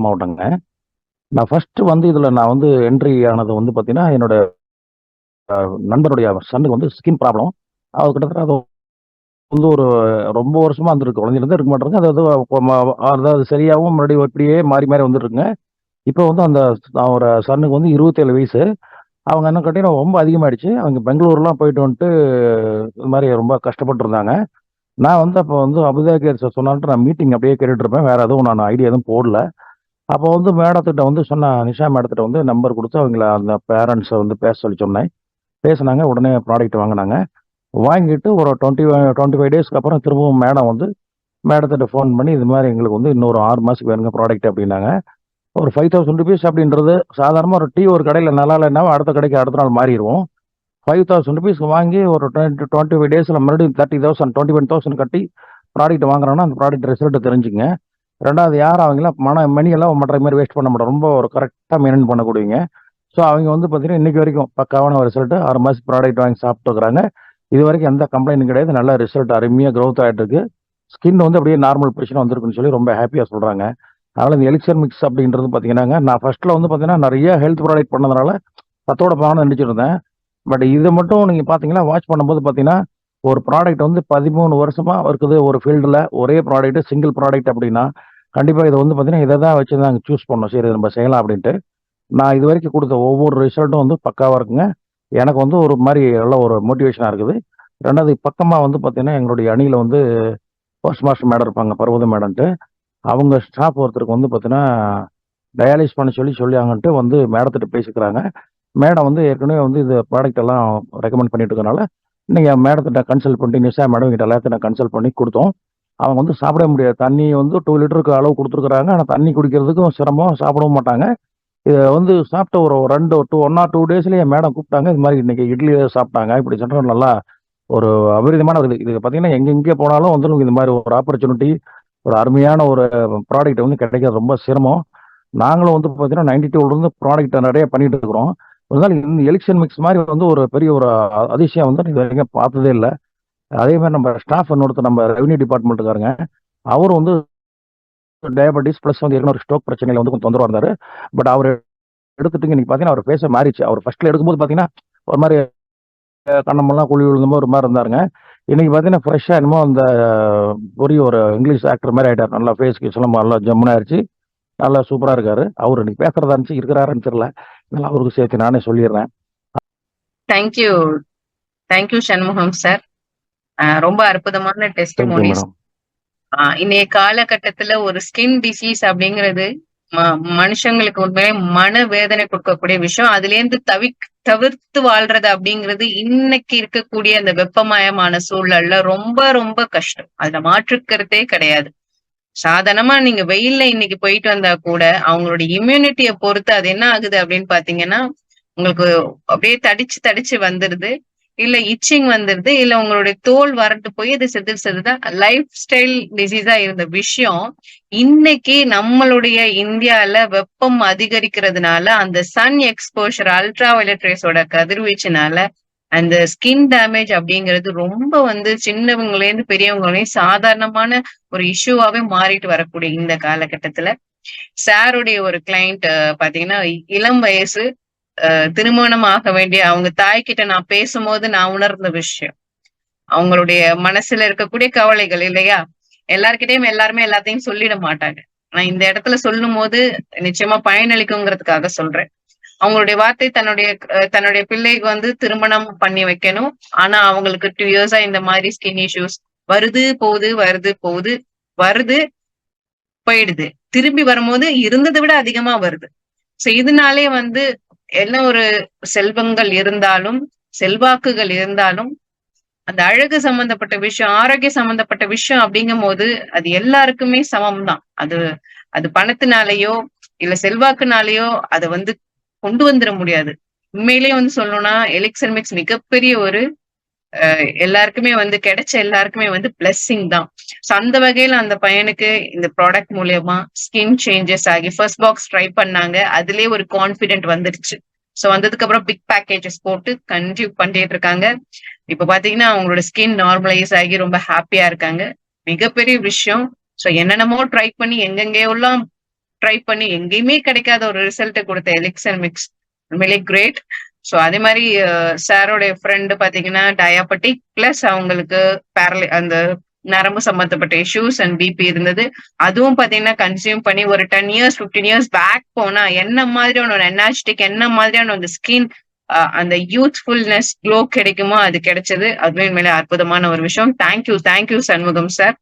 மாவட்டங்க. நான் ஃபர்ஸ்ட் வந்து இதுல நான் வந்து என்ட்ரி ஆனது வந்து பார்த்தீங்கன்னா, என்னோட நண்பருடைய சன்னுக்கு வந்து ஸ்கின் ப்ராப்ளம். அது கிட்டத்தட்ட அது வந்து ஒரு ரொம்ப வருஷமா இருந்திருக்கு. குழந்தையிலேருந்தே இருக்க மாட்டிருக்கு. அது அதாவது சரியாவும் மறுபடியும் இப்படியே மாறி மாறி வந்துட்டுருக்குங்க. இப்போ வந்து அந்த அவரோட சன்னுக்கு வந்து 27 வயசு. அவங்க என்ன கேட்டீங்கன்னா ரொம்ப அதிகமாயிடுச்சு. அவங்க பெங்களூர்லாம் போயிட்டு வந்துட்டு இது மாரி ரொம்ப கஷ்டப்பட்டுருந்தாங்க. நான் வந்து அப்போ வந்து அபிதா கேர்ஸ சொன்னான்ட்டு நான் மீட்டிங் அப்படியே கேட்டுட்டு இருப்பேன். வேற எதுவும் நான் ஐடியா எதுவும் போடல. அப்போ வந்து மேடத்திட்ட வந்து சொன்னேன். நிஷா மேடத்திட்ட வந்து நம்பர் குடுத்து அவங்கள அந்த பேரண்ட்ஸ வந்து பேச சொல்லி சொன்னேன். பேசுனாங்க. உடனே ப்ராடக்ட் வாங்குனாங்க. வாங்கிட்டு ஒரு 25 டேஸ்க்கு அப்புறம் திரும்பவும் மேடம் வந்து மேடத்திட்ட ஃபோன் பண்ணி, இது மாரி எங்களுக்கு வந்து இன்னொரு 6 மாசத்துக்கு வேணுங்க ப்ராடக்ட் அப்டின்னாங்க. ஒரு ₹5000 அப்படின்றது சாதாரணமா ஒரு டீ ஒரு கடையில நல்லா இல்லன்னா அடுத்த கடைக்கு அடுத்த நாள் மாறிருவோம். ₹5000 வாங்கி ஒரு 25 டேஸ்ல மறுபடியும் 30,000 21,000 கட்டி ப்ராடக்ட் வாங்குறோம்னா, அந்த ப்ராடக்ட் ரிசல்ட் தெரிஞ்சுக்கங்க. 2வது யாரும் அவங்கலாம் மணியெல்லாம் மற்ற மாரி வேஸ்ட் பண்ண மாட்டோம். ரொம்ப ஒரு கரெக்ட்டா மெயின்டெயின் பண்ணக்கூடியவங்க. ஸோ அவங்க வந்து பார்த்தீங்கன்னா, இன்னைக்கு வரைக்கும் பக்காவான ஒரு ரிசல்ட் 6 மாசத்துக்கு ப்ராடக்ட் வாங்கி சாப்பிட்டுருக்காங்க. இதுவரைக்கும் எந்த கம்ப்ளைண்ட்டும் கிடையாது. நல்ல ரிசல்ட் அருமையா குரோத் ஆயிட்டு இருக்கு. ஸ்கின் வந்து அப்படியே நார்மல் பொசிஷன் வந்திருக்குன்னு சொல்லி ரொம்ப ஹேப்பியா சொல்றாங்க. அதனால இந்த எலிக்சர் மிக்ஸ் அப்படின்றது பார்த்தீங்கன்னாங்க, நான் ஃபர்ஸ்ட்ல வந்து பார்த்தீங்கன்னா, நெறைய ஹெல்த் ப்ராடக்ட் பண்ணதுனால சத்தோட பானம் நடிச்சிருந்தேன். பட் இத மட்டும் நீங்க பார்த்தீங்கன்னா, வாட்ச் பண்ணும்போது பார்த்தீங்கன்னா, ஒரு ப்ராடக்ட் வந்து 13 வருஷமா இருக்குது ஒரு ஃபீல்டுல. ஒரே ப்ராடக்ட் சிங்கிள் ப்ராடக்ட் அப்படின்னா, கண்டிப்பா இத வந்து பார்த்தீங்கன்னா, இத தான் வச்சு நாங்க சூஸ் பண்ணோம். சரி நம்ம செய்யலாம் அப்படின்ட்டு. நான் இதுவரைக்கும் குடுத்த ஒவ்வொரு ரிசல்ட்டும் வந்து பக்காவா இருக்குங்க. எனக்கு வந்து ஒரு மாரி நல்ல ஒரு மோட்டிவேஷனா இருக்குது. 2வது பக்கமா வந்து பார்த்தீங்கன்னா, எங்களுடைய அணியில வந்து போஸ்ட் மாஸ்டர் மேடம் இருப்பாங்க. பர்வதம் மேடம்ன்ட்டு. அவங்க ஸ்டாஃப் ஒருத்தருக்கு வந்து பார்த்தீங்கன்னா, டயாலிசிஸ் பண்ண சொல்லியாங்கன்ட்டு வந்து மேடத்திட்ட பேசிக்கிறாங்க. மேடம் வந்து ஏற்கனவே வந்து இந்த ப்ராடக்ட் எல்லாம் ரெக்கமெண்ட் பண்ணிட்டு இருக்கனால, நீங்க மேடத்திட்ட கன்சல்ட் பண்ணிட்டு நிஷா மேடம் கிட்ட எல்லாத்தையும் நான் கன்சல்ட் பண்ணி குடுத்தோம். அவங்க வந்து சாப்பிடவே முடியாது. தண்ணி வந்து 2 லிட்டருக்கு அளவு குடுத்துருக்காங்க. ஆனா தண்ணி குடிக்கிறதுக்கும் சிரமம், சாப்பிடவும் மாட்டாங்க. இத வந்து சாப்பிட்ட ஒரு 1 ஆர் 2 டேஸ்லயே என் மேடம் கூப்பிட்டாங்க. இது மாரி இன்னைக்கு இட்லி சாப்பிட்டாங்க. இப்படி சென்டர் நல்லா ஒரு அபரிதமான ஒரு இது பார்த்தீங்கன்னா, எங்க போனாலும் வந்து நமக்கு இந்த மாரி ஒரு ஆப்பர்ச்சுனிட்டி, ஒரு அருமையான ஒரு ப்ராடக்ட் வந்து கிடைக்கிறது ரொம்ப சிரமம். நாங்களும் வந்து பார்த்தீங்கன்னா, 92ல இருந்து ப்ராடக்ட் நெறைய பண்ணிட்டு இருக்கிறோம். இருந்தாலும் இந்த எலிக்சன் மிக்ஸ் மாரி வந்து ஒரு பெரிய ஒரு அதிசயம் வந்து இதுவரைக்கும் பார்த்ததே இல்ல. அதே மாரி நம்ம ஸ்டாஃப் இன்னொருத்தர் நம்ம ரெவென்யூ டிபார்ட்மெண்ட்காரங்க. அவரும் வந்து டயாபெட்டிஸ் பிளஸ் வந்து ஏற்கனவே ஒரு ஸ்ட்ரோக் பிரச்சனையில வந்து கொஞ்சம் தொந்தரவா இருந்தாரு. பட் அவரு எடுத்துட்டு இன்னைக்கு பார்த்தீங்கன்னா, அவர் ஃபேஸே மாறிடுச்சு. அவர் ஃபர்ஸ்ட்ல எடுக்கும்போது பார்த்தீங்கன்னா, ஒரு மாரி கண்ணமெல்லாம் குழி விழுந்த மாரி ஒரு மாரி இருந்தாருங்க. இன்னைக்கு பார்த்தீங்கன்னா, ஃப்ரெஷ்ஷா என்னமோ அந்த பெரிய ஒரு இங்கிலீஷ் ஆக்டர் மாரி ஆயிட்டாரு. நல்லா ஃபேஸ் கீஸ்லாம் நல்லா ஜம்முன்னு ஆயிருச்சு. நல்லா சூப்பரா இருக்காரு. அவரு இன்னைக்கு பேசுறதா இருந்துச்சு, இருக்கிறாரான்னு தெரியல. இருந்தாலும் அவருக்கும் சேர்த்து நானே சொல்லிர்றேன். Thank you. Thank you Shanmugam sir. ரொம்ப அற்புதமான தேங்க் யூ டெஸ்டிமோனிஸ். மேடம். இன்னைய காலகட்டத்துல ஒரு ஸ்கின் டிசீஸ் அப்படிங்கிறது மனுஷங்களுக்கு உண்மையிலே மன வேதனை கொடுக்கக்கூடிய விஷயம். அதுல இருந்து தவிர்த்து வாழ்றது அப்படிங்கிறது இன்னைக்கு இருக்கக்கூடிய அந்த வெப்பமயமான சூழல்ல ரொம்ப ரொம்ப கஷ்டம். அதுல மாற்றுக்கிறதே கிடையாது. சாதாரணமா நீங்க வெயில்ல இன்னைக்கு போயிட்டு வந்தா கூட அவங்களுடைய இம்யூனிட்டியை பொறுத்து அது என்ன ஆகுது அப்படின்னு பாத்தீங்கன்னா, உங்களுக்கு அப்படியே தடிச்சு தடிச்சு வந்துருது. இல்ல இச்சிங் வந்துருது. இல்ல உங்களுடைய தோல் வறண்டு போய் அது செதில் செதிலா லைஃப் ஸ்டைல் டிசீஸா இருந்த விஷயம், இன்னைக்கு நம்மளுடைய இந்தியால வெப்பம் அதிகரிக்கிறதுனால, அந்த சன் எக்ஸ்போஷர் அல்ட்ரா வயலட் ரேஸோட கதிர்வீச்சுனால, அந்த ஸ்கின் டேமேஜ் அப்படிங்கிறது ரொம்ப வந்து சின்னவங்கலேருந்து பெரியவங்க வரையும் சாதாரணமான ஒரு இஷ்யூவாவே மாறிட்டு வரக்கூடிய இந்த காலகட்டத்துல, சாருடைய ஒரு கிளையண்ட் பாத்தீங்கன்னா, இளம் வயசு திருமணம் ஆக வேண்டிய அவங்க தாய்கிட்ட நான் பேசும்போது நான் உணர்ந்த விஷயம். அவங்களுடைய மனசுல இருக்கக்கூடிய கவலைகள் இல்லையா? எல்லார்கிட்டயும் எல்லாருமே எல்லாத்தையும் சொல்லிட மாட்டாங்க. நான் இந்த இடத்துல சொல்லும்போது நிச்சயமா பயனளிக்குங்கிறதுக்காக சொல்றேன். அவங்களுடைய வார்த்தை தன்னுடைய பிள்ளைக்கு வந்து திருமணம் பண்ணி வைக்கணும். ஆனா அவங்களுக்கு 2 இயர்ஸா இந்த மாதிரி ஸ்கின் இஷ்யூஸ் வருது, போகுது, வருது, போகுது, வருது, போயிடுது. திரும்பி வரும்போது இருந்ததை விட அதிகமா வருது. சோ இதனாலே வந்து என்ன ஒரு செல்வங்கள் இருந்தாலும், செல்வாக்குகள் இருந்தாலும், அந்த அழகு சம்பந்தப்பட்ட விஷயம், ஆரோக்கியம் சம்பந்தப்பட்ட விஷயம் அப்படிங்கும்போது, அது எல்லாருக்குமே சமம் தான். அது அது பணத்தினாலேயோ, இல்ல செல்வாக்குனாலேயோ அத வந்து கொண்டு வந்துர முடியாது. உண்மையிலேயே வந்து சொல்லணும்னா, எலிக்சர் மிக்ஸ் மிகப்பெரிய ஒரு எல்லாருக்குமே வந்து கிடைச்ச எல்லாருக்குமே வந்து பிளெஸ்ஸிங் தான். சோ அந்த வகையில அந்த பையனுக்கு இந்த ப்ராடக்ட் மூலியமா ஸ்கின் சேஞ்சஸ் ஆகி ஃபர்ஸ்ட் பாக்ஸ் ட்ரை பண்ணாங்க. அதிலேயே ஒரு கான்ஃபிடென்ட் வந்துருச்சு. சோ வந்ததுக்கு அப்புறம் பிக் பேக்கேஜஸ் போட்டு கன்டினியூ பண்ணிட்டு இருக்காங்க. இப்ப பாத்தீங்கன்னா அவங்களோட ஸ்கின் நார்மலைஸ் ஆகி ரொம்ப ஹாப்பியா இருக்காங்க. மிகப்பெரிய விஷயம். சோ என்னென்னமோ ட்ரை பண்ணி எங்கெங்கயோ எல்லாம் ட்ரை பண்ணி எங்கேயுமே கிடைக்காத ஒரு ரிசல்ட் கொடுத்த எலிக்சர் மிக்ஸ் உண்மையிலே கிரேட். ஸோ அதே மாதிரி சாரோடைய ஃப்ரெண்டு பாத்தீங்கன்னா டயாபெட்டிக் பிளஸ் அவங்களுக்கு அந்த நரம்பு சம்பந்தப்பட்ட இஷ்யூஸ் அண்ட் பிபி இருந்தது. அதுவும் பாத்தீங்கன்னா கன்சியூம் பண்ணி ஒரு 10 இயர்ஸ் 15 இயர்ஸ் பேக் போனா என்ன மாதிரியான ஒரு எனர்ஜெட்டிக், என்ன மாதிரியான அந்த ஸ்கின் அந்த யூத்ஃபுல்னஸ் க்ளோ கிடைக்குமோ அது கிடைச்சது. அதுவே உண்மையிலே அற்புதமான ஒரு விஷயம். Thank you Shanmugam sir.